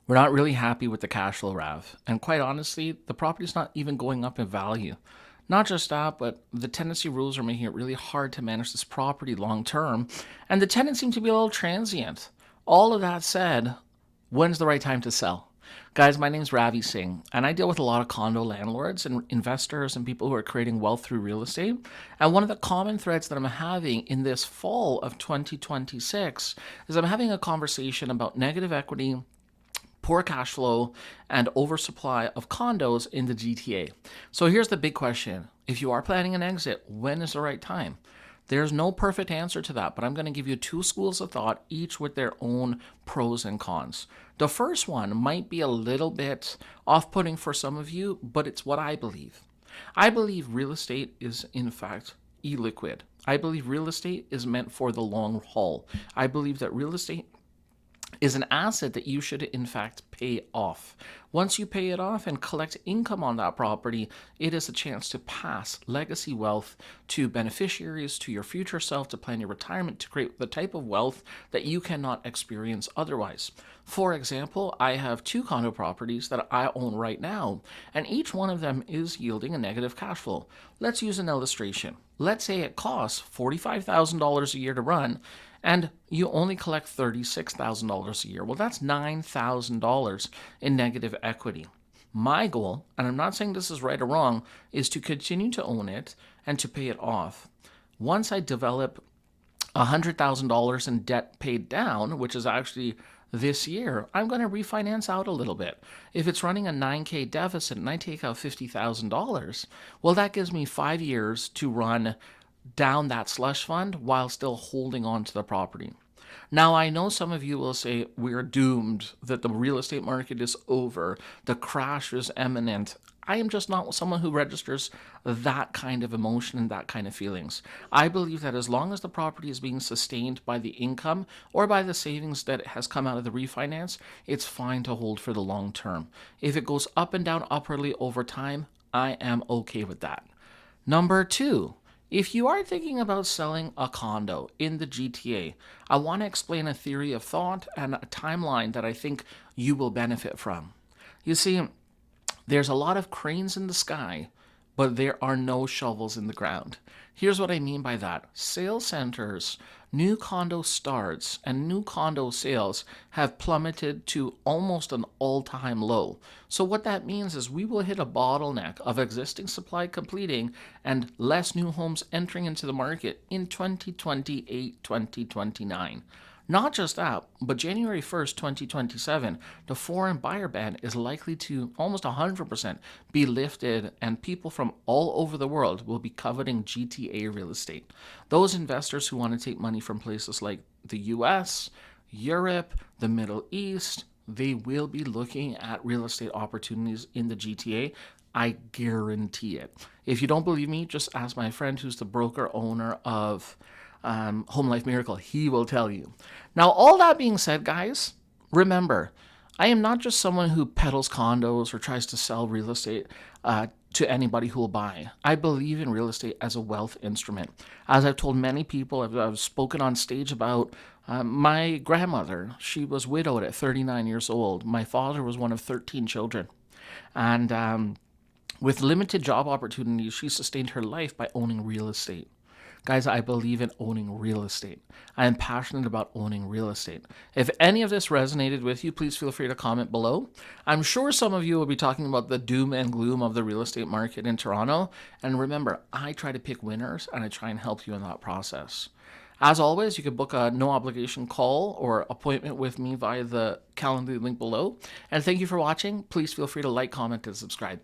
We're not really happy with the cash flow, Rav. And quite honestly, the property's not even going up in value. Not just that, but the tenancy rules are making it really hard to manage this property long term, and the tenants seem to be a little transient. All of that said, when's the right time to sell? Guys, my name's Ravi Singh, and I deal with a lot of condo landlords and investors and people who are creating wealth through real estate. And one of the common threads that I'm having in this fall of 2026 is I'm having a conversation about negative equity, poor cash flow, and oversupply of condos in the GTA. So here's the big question. If you are planning an exit, when is the right time? There's no perfect answer to that, but I'm going to give you two schools of thought, each with their own pros and cons. The first one might be a little bit off putting for some of you, but it's what I believe. I believe real estate is, in fact, illiquid. I believe real estate is meant for the long haul. I believe that real estate is an asset that you should in fact pay off. Once you pay it off and collect income on that property, it is a chance to pass legacy wealth to beneficiaries, to your future self, to plan your retirement, to create the type of wealth that you cannot experience otherwise. For example, I have two condo properties that I own right now, and each one of them is yielding a negative cash flow. Let's use an illustration. Let's say it costs $45,000 a year to run, and you only collect $36,000 a year. Well, that's $9,000 in negative equity. My goal, and I'm not saying this is right or wrong, is to continue to own it and to pay it off. Once I develop $100,000 in debt paid down, which is actually this year, I'm going to refinance out a little bit. If it's running a 9K deficit and I take out $50,000, well, that gives me 5 years to run down that slush fund while still holding on to the property. Now, I know some of you will say we're doomed, that the real estate market is over, the crash is imminent. I am just not someone who registers that kind of emotion and that kind of feelings. I believe that as long as the property is being sustained by the income or by the savings that has come out of the refinance, it's fine to hold for the long term. If it goes up and down upwardly over time, I am okay with that. Number two, if you are thinking about selling a condo in the GTA, I want to explain a theory of thought and a timeline that I think you will benefit from. You see, there's a lot of cranes in the sky, but there are no shovels in the ground. Here's what I mean by that. Sales centers, new condo starts, and new condo sales have plummeted to almost an all-time low. So what that means is we will hit a bottleneck of existing supply completing and less new homes entering into the market in 2028, 2029. Not just that, but January 1st, 2027, the foreign buyer ban is likely to almost 100% be lifted, and people from all over the world will be coveting GTA real estate. Those investors who want to take money from places like the US, Europe, the Middle East, they will be looking at real estate opportunities in the GTA. I guarantee it. If you don't believe me, just ask my friend who's the broker owner of Home Life Miracle. He will tell you. Now, all that being said, guys, remember, I am not just someone who peddles condos or tries to sell real estate to anybody who will buy. I believe in real estate as a wealth instrument. As I've told many people, I've spoken on stage about my grandmother. She was widowed at 39 years old. My father was one of 13 children. And with limited job opportunities, she sustained her life by owning real estate. Guys, I believe in owning real estate. I am passionate about owning real estate. If any of this resonated with you, please feel free to comment below. I'm sure some of you will be talking about the doom and gloom of the real estate market in Toronto. And remember, I try to pick winners and I try and help you in that process. As always, you can book a no obligation call or appointment with me via the calendar link below. And thank you for watching. Please feel free to like, comment, and subscribe.